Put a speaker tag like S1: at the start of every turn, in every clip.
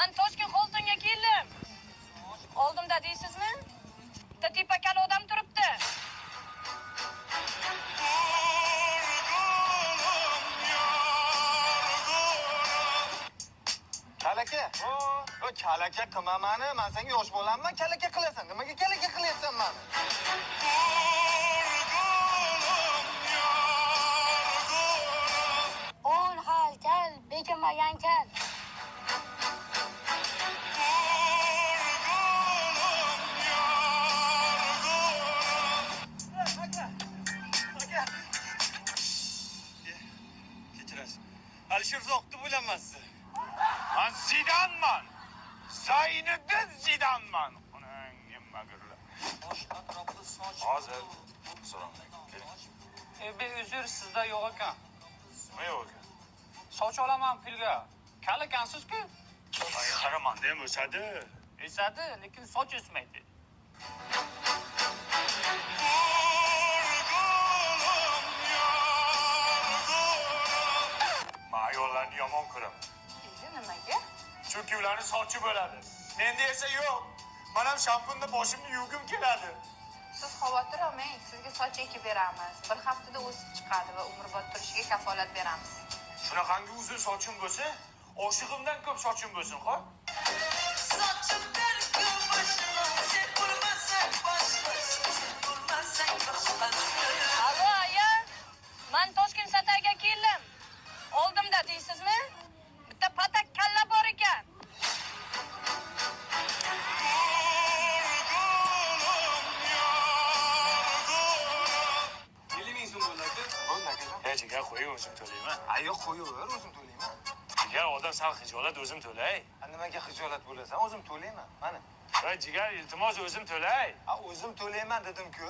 S1: Men Toshkent Holtonga keldim. Oldimda deysizmi? Bitta tepakali odam turibdi.
S2: Kalaka. O kalaka qilmamani. Men senga yosh bo'laman, kalaka qilasan. Nimaga kalaka qilyapsan meni?
S3: On hal kal, bekamagan kal.
S2: Kechirasiz. Alisher Uzoqni bo'lamansiz.
S4: Men Zidanman. Zayniddin Zidanman. Onang mag'rur. Hozir so'rayman.
S5: Bir uzr sizda yo'q ekan.
S4: Nima yo'q ekan?
S5: Soch olaman pulga. Kal ekansiz-ku.
S4: Qaramanda ham o'sadi.
S5: O'sadi, lekin soch o'smaydi.
S4: Men ayollarni yomon ko'raman.
S1: Nimaga?
S4: Chunki ularning sochi bo'ladi. Menda esa yo'q. Men ham shampunda boshimni yuvgim keladi.
S6: Siz xavotir olmang, sizga soch ekib beramiz. Bir haftada o'sib chiqadi va umrbod turishiga kafolat beramiz.
S4: Shunaqangi uzun sochim bo'lsa, oshig'imdan ko'p sochim bo'lsin, xo'p?
S1: Alo, aya. Men Toshkent satayga keldim. Oldimda deysizmi? Bitta patak kalla bor ekan.
S4: Jigar qo'yib o'zim to'layman.
S2: Ayoq qo'yaver, o'zim to'layman.
S4: Jigar odam sal xijolat o'zim to'lay.
S2: Nimaga xijolat bo'lasan? O'zim to'layman. Mana.
S4: Va jigar iltimos o'zim to'lay.
S2: O'zim to'layman dedim-ku.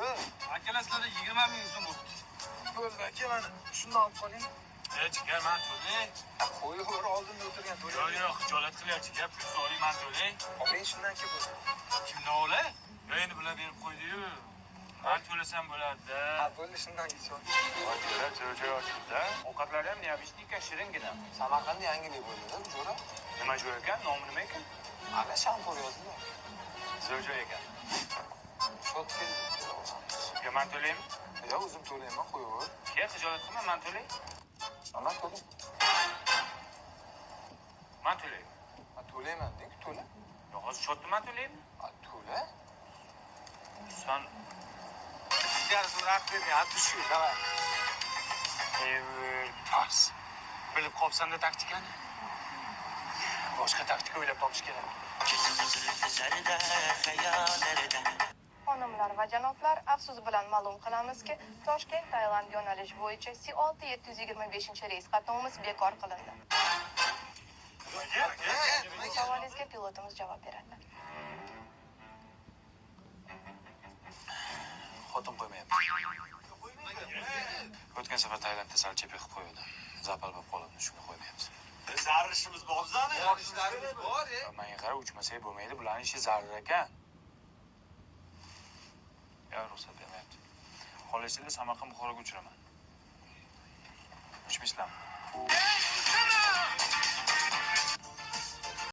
S5: Akalasizlarda 20 ming so'm bo'libdi.
S2: Bo'ldi, aka, mana shundan olib qoling.
S4: Jigar men to'lay.
S2: Qo'yaver, oldinda o'tirgan
S4: Yo'q,
S2: to'layman.
S4: yo'q, xijolat qilyapti. Jigar pul so'ray, men to'lay.
S2: Men shundan keyin bo'ldi.
S4: Kimdan olay? Yo, endi bular berib qo'ydi-yu. Men to'lasam bo'ladi-da.
S2: Bo'ldi, shundan keyin.
S4: Hozir joy ochibdi. Ovqatlari ham neobishnika shiringina.
S2: Samarqandda yangilik bo'ldi, jo'ra.
S4: Nima joy ekan? Nomi nima ekan?
S2: Ana shampur yozdi.
S4: Zo'joy ekan.
S2: Shot keldi.
S4: Yo, men to'laymi?
S2: Yo, o'zim to'layman, qo'yaver.
S4: Ke xijolat qilma, men to'lay.
S2: Ana to'la.
S4: Men to'lay.
S2: To'layman, deng, to'la.
S4: Yo, hozir shotni men to'laymi?
S2: To'la.
S4: Sen
S2: Jigar so'rab bergan, tushi, davay.
S4: pas. Bilib qolsam-da taktikani. Boshqa taktika o'ylab topish kerak.
S6: Xonimlar va janoblar, afsus bilan ma'lum qilamizki, Toshkent Tailand yo'nalish bo'yicha C6-725 reys qatnovimiz bekor qilindi. Savolingizga pilotimiz javob beradi.
S4: Xotin qo'ymayapti. O'tgan safar Tailandda sal chepik qilib qo'ydi. Zapal bo'lib qoldi, shunga qo'ymayapti.
S2: Zarur ishimiz bor-zani.
S4: Ishlarimiz bor. Menga qarab uchmasak bo'lmaydi, bularning ishi zarur ekan. Yo, ruxsat bermayapti. Xohlaysanglar Samarqand Buxoroga uchiraman. Uchmaysizlarmi?